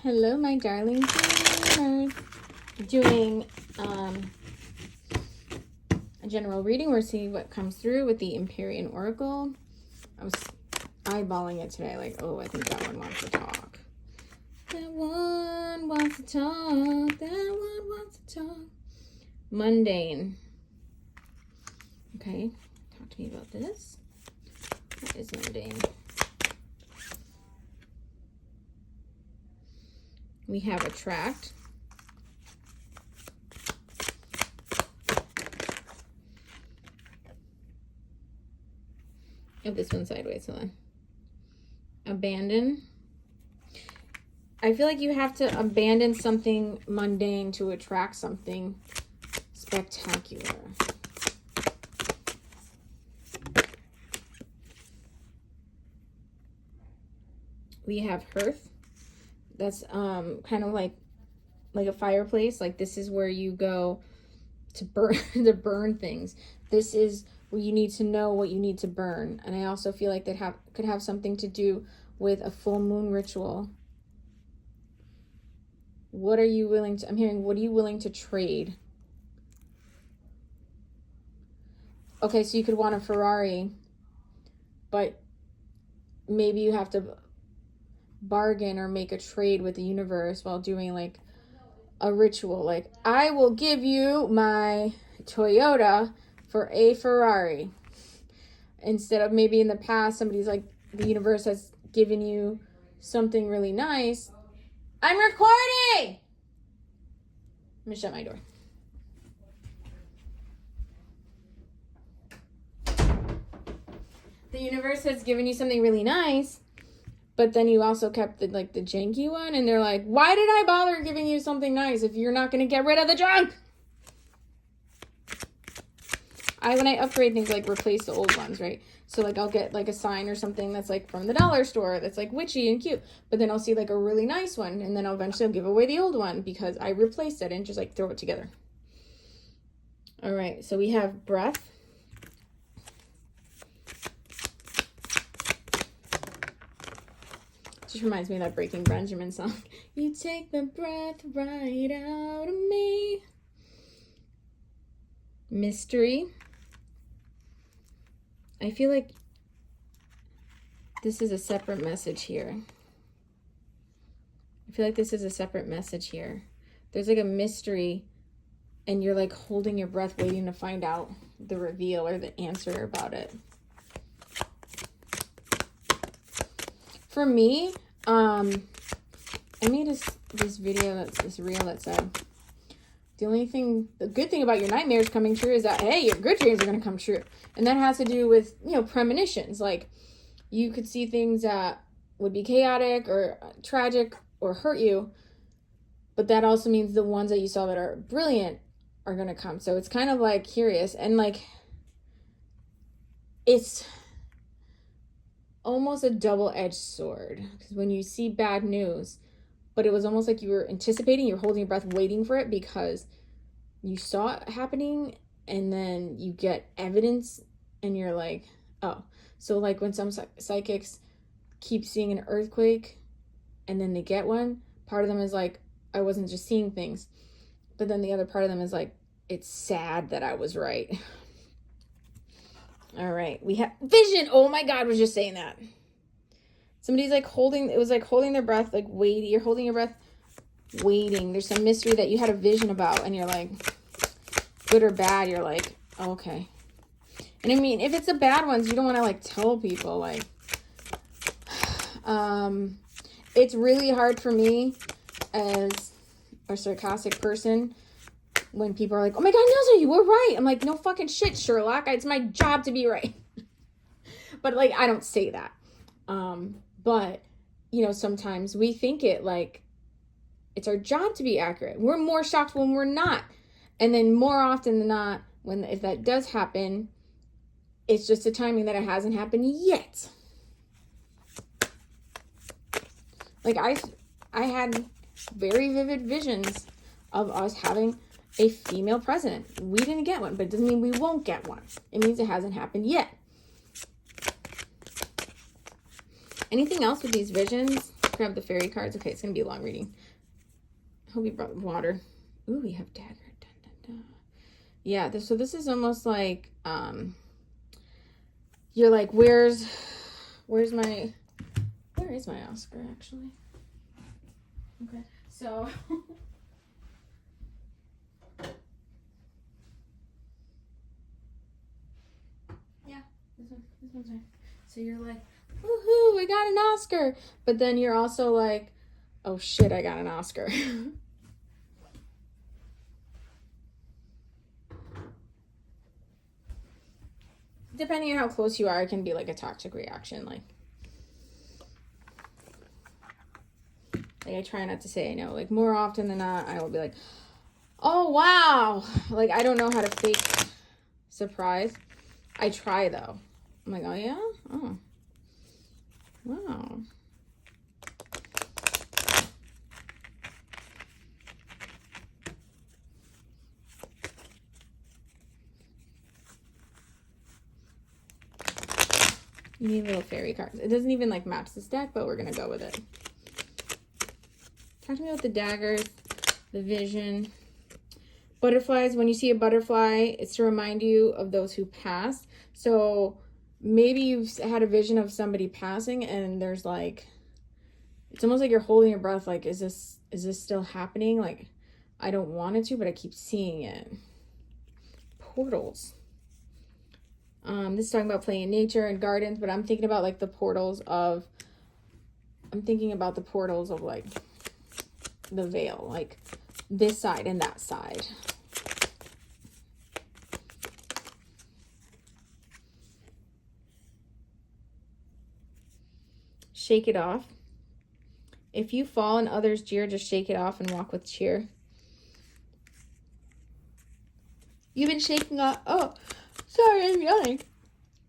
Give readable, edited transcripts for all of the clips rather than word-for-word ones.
Hello, my darling dreamers. Doing a general reading. We're seeing what comes through with the Empyrean Oracle. I was eyeballing it today, like, oh, I think that one wants to talk. That one wants to talk. That one wants to talk. Mundane. Okay, talk to me about this. What is mundane? We have attract. Oh, this one's sideways, hold on. Abandon. I feel like you have to abandon something mundane to attract something spectacular. We have hearth. That's kind of like a fireplace. Like, this is where you go to burn to burn things. This is where you need to know what you need to burn. And I also feel like that could have something to do with a full moon ritual. What are you willing to, I'm hearing, what are you willing to trade? Okay, so you could want a Ferrari, but maybe you have to bargain or make a trade with the universe while doing like a ritual. Like, I will give you my Toyota for a Ferrari. Instead of maybe in the past, somebody's like, the universe has given you something really nice. I'm recording! I'm gonna shut my door. The universe has given you something really nice, but then you also kept the janky one, and they're like, why did I bother giving you something nice if you're not going to get rid of the junk? When I upgrade things, like, replace the old ones, right? So, like, I'll get, like, a sign or something that's, like, from the dollar store that's, like, witchy and cute. But then I'll see, like, a really nice one, and then I'll give away the old one because I replaced it and just, like, throw it together. All right, so we have breath. Just reminds me of that Breaking Benjamin song. You take the breath right out of me. Mystery. I feel like this is a separate message here. There's like a mystery, and you're like holding your breath waiting to find out the reveal or the answer about it. For me, I made this video, this reel that said, the good thing about your nightmares coming true is that, hey, your good dreams are going to come true. And that has to do with, premonitions. Like, you could see things that would be chaotic or tragic or hurt you, but that also means the ones that you saw that are brilliant are going to come. So it's kind of like curious, and like, it's almost a double-edged sword, because when you see bad news, but it was almost like you were anticipating, you're holding your breath waiting for it because you saw it happening, and then you get evidence and you're like, oh. So like when some psychics keep seeing an earthquake and then they get one, part of them is like, I wasn't just seeing things, but then the other part of them is like, it's sad that I was right. All right, we have vision. Oh my God, I was just saying that. Somebody's like holding their breath, like waiting. You're holding your breath, waiting. There's some mystery that you had a vision about, and you're like, good or bad, you're like, oh, okay. And I mean, if it's the bad ones, you don't want to like tell people, like, it's really hard for me as a sarcastic person when people are like, oh my God, Nelson, you were right. I'm like, no fucking shit, Sherlock. It's my job to be right. But like, I don't say that. But sometimes we think it like it's our job to be accurate. We're more shocked when we're not. And then more often than not, if that does happen, it's just a timing that it hasn't happened yet. Like, I had very vivid visions of us having a female president. We didn't get one, but it doesn't mean we won't get one. It means it hasn't happened yet. Anything else with these visions? grab the fairy cards. Okay, it's going to be a long reading. Hope you brought water. Ooh, we have dagger. Dun, dun, dun. Yeah, so this is almost like, you're like, where is my Oscar, actually? Okay, so... yeah, this one's right. So you're like, woohoo, I got an Oscar. But then you're also like, oh shit, I got an Oscar. Depending on how close you are, it can be like a toxic reaction. Like I try not to say I know. Like more often than not, I will be like, oh wow. Like I don't know how to fake surprise. I try though. I'm like, oh yeah? Oh. Wow. You need little fairy cards. It doesn't even like match this deck, but we're gonna go with it. Talk to me about the daggers, the vision. Butterflies, when you see a butterfly, it's to remind you of those who passed. So maybe you've had a vision of somebody passing and there's like, it's almost like you're holding your breath. Like, is this still happening? Like, I don't want it to, but I keep seeing it. Portals. This is talking about playing in nature and gardens, but I'm thinking about like the portals of, like the veil, like this side and that side. Shake it off. If you fall and others jeer, just shake it off and walk with cheer. You've been shaking off, oh, sorry, I'm yawning.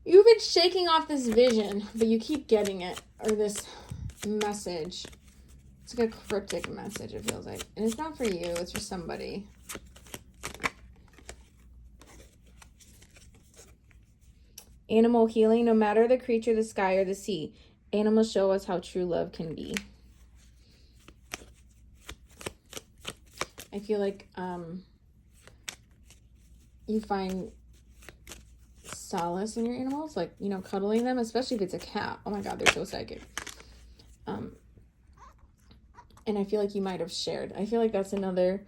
You've been shaking off this vision, but you keep getting it, or this message. It's like a cryptic message, it feels like. And it's not for you, it's for somebody. Animal healing, no matter the creature, the sky, or the sea. Animals show us how true love can be. I feel like you find solace in your animals, like, you know, cuddling them, especially if it's a cat. Oh my God, they're so psychic. And I feel like you might have shared. I feel like that's another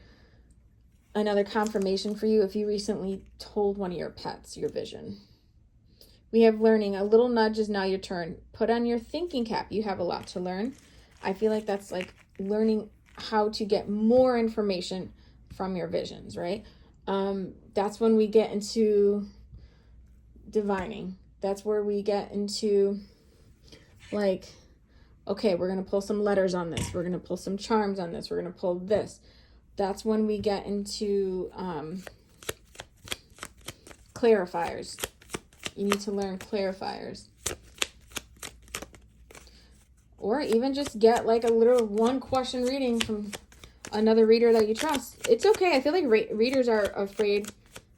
confirmation for you if you recently told one of your pets your vision. We have learning. A little nudge is now your turn. Put on your thinking cap. You have a lot to learn. I feel like that's like learning how to get more information from your visions, right? That's when we get into divining. That's where we get into like, okay, we're going to pull some letters on this. We're going to pull some charms on this. We're going to pull this. That's when we get into clarifiers. You need to learn clarifiers. Or even just get like a little one question reading from another reader that you trust. It's okay. I feel like readers are afraid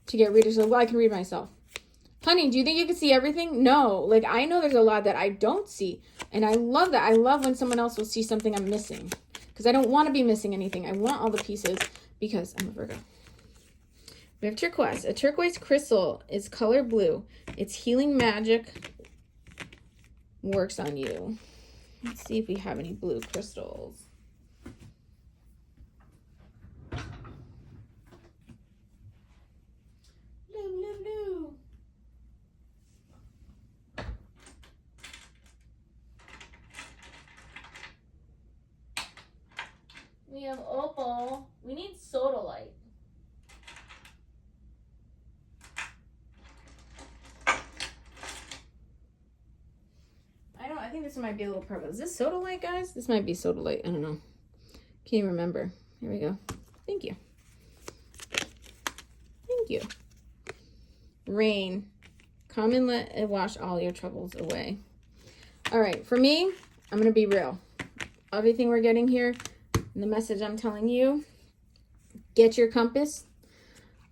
to get readers. Like, well, I can read myself. Honey, do you think you can see everything? No. Like, I know there's a lot that I don't see. And I love that. I love when someone else will see something I'm missing. Because I don't want to be missing anything. I want all the pieces because I'm a Virgo. We have turquoise. A turquoise crystal is color blue. Its healing magic works on you. Let's see if we have any blue crystals. Blue, blue, blue. We have opal. We need sodalite. I think this might be a little purple. Is this sodalite, guys? This might be sodalite. I don't know. Can't even remember. Here we go. Thank you. Thank you. Rain. Come and let it wash all your troubles away. All right. For me, I'm going to be real. Everything we're getting here, and the message I'm telling you, get your compass.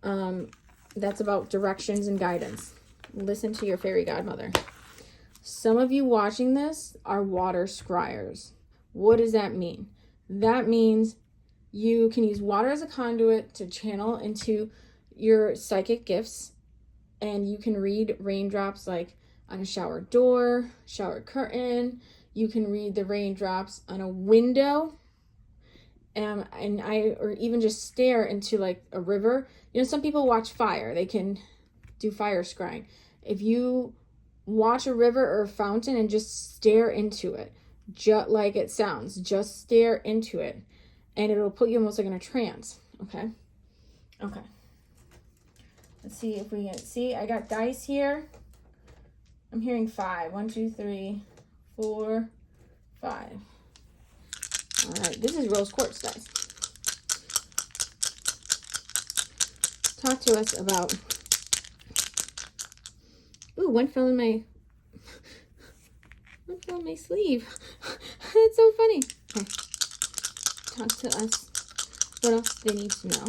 That's about directions and guidance. Listen to your fairy godmother. Some of you watching this are water scryers. What does that mean? That means you can use water as a conduit to channel into your psychic gifts, and you can read raindrops like on a shower door, shower curtain. You can read the raindrops on a window, or even just stare into like a river. You know, some people watch fire. They can do fire scrying. If you watch a river or a fountain and just stare into it, just like it sounds, just stare into it, and it'll put you almost like in a trance. Okay. Let's see if we can see. I got dice here. I'm hearing 5. 1, 2, 3, 4, 5. All right, this is rose quartz dice. Talk to us about. Ooh, one fell in my sleeve. That's so funny. Okay. Talk to us. What else do they need to know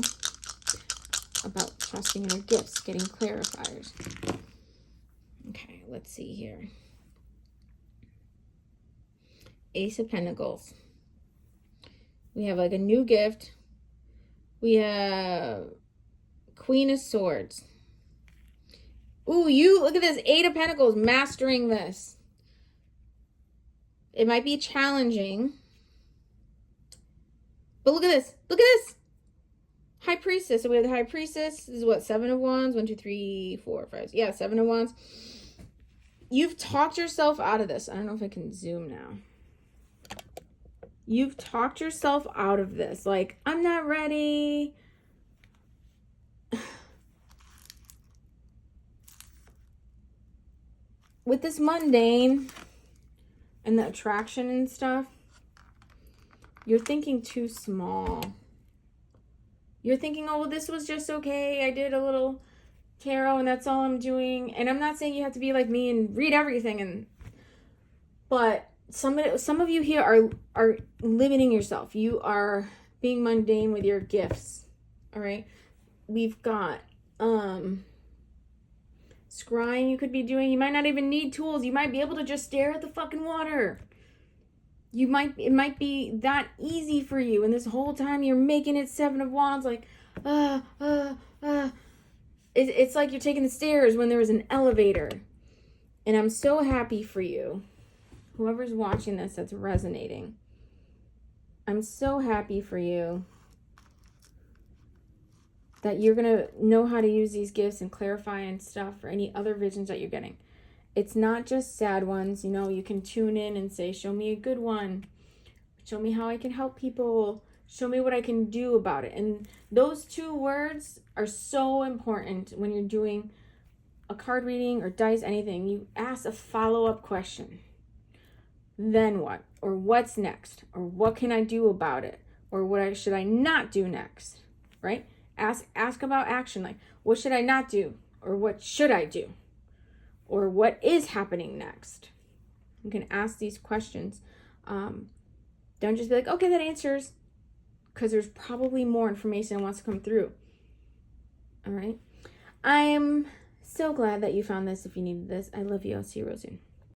about trusting in your gifts, getting clarifiers? Okay, let's see here. Ace of Pentacles. We have like a new gift. We have Queen of Swords. Ooh, you look at this. 8 of Pentacles, mastering this. It might be challenging. But look at this. Look at this. High Priestess. So we have the High Priestess. This is what? 7 of Wands. 1, 2, 3, 4, 5. Yeah, 7 of Wands. You've talked yourself out of this. I don't know if I can zoom now. You've talked yourself out of this. Like, I'm not ready. With this mundane and the attraction and stuff, you're thinking too small. You're thinking, oh, well, this was just okay. I did a little tarot and that's all I'm doing. And I'm not saying you have to be like me and read everything. But some of you here are limiting yourself. You are being mundane with your gifts. All right. We've got scrying you could be doing. You might not even need tools. You might be able to just stare at the fucking water. It might be that easy for you. And this whole time you're making it 7 of Wands, like, It's like you're taking the stairs when there was an elevator. And I'm so happy for you. Whoever's watching this that's resonating. I'm so happy for you that you're going to know how to use these gifts and clarify and stuff for any other visions that you're getting. It's not just sad ones. You know, you can tune in and say, show me a good one. Show me how I can help people. Show me what I can do about it. And those 2 words are so important when you're doing a card reading or dice, anything. You ask a follow-up question. Then what? Or what's next? Or what can I do about it? Or what should I not do next? Right? Ask about action. Like, what should I not do? Or what should I do? Or what is happening next? You can ask these questions. Don't just be like, okay, that answers. Because there's probably more information that wants to come through. All right. I am so glad that you found this if you needed this. I love you. I'll see you real soon.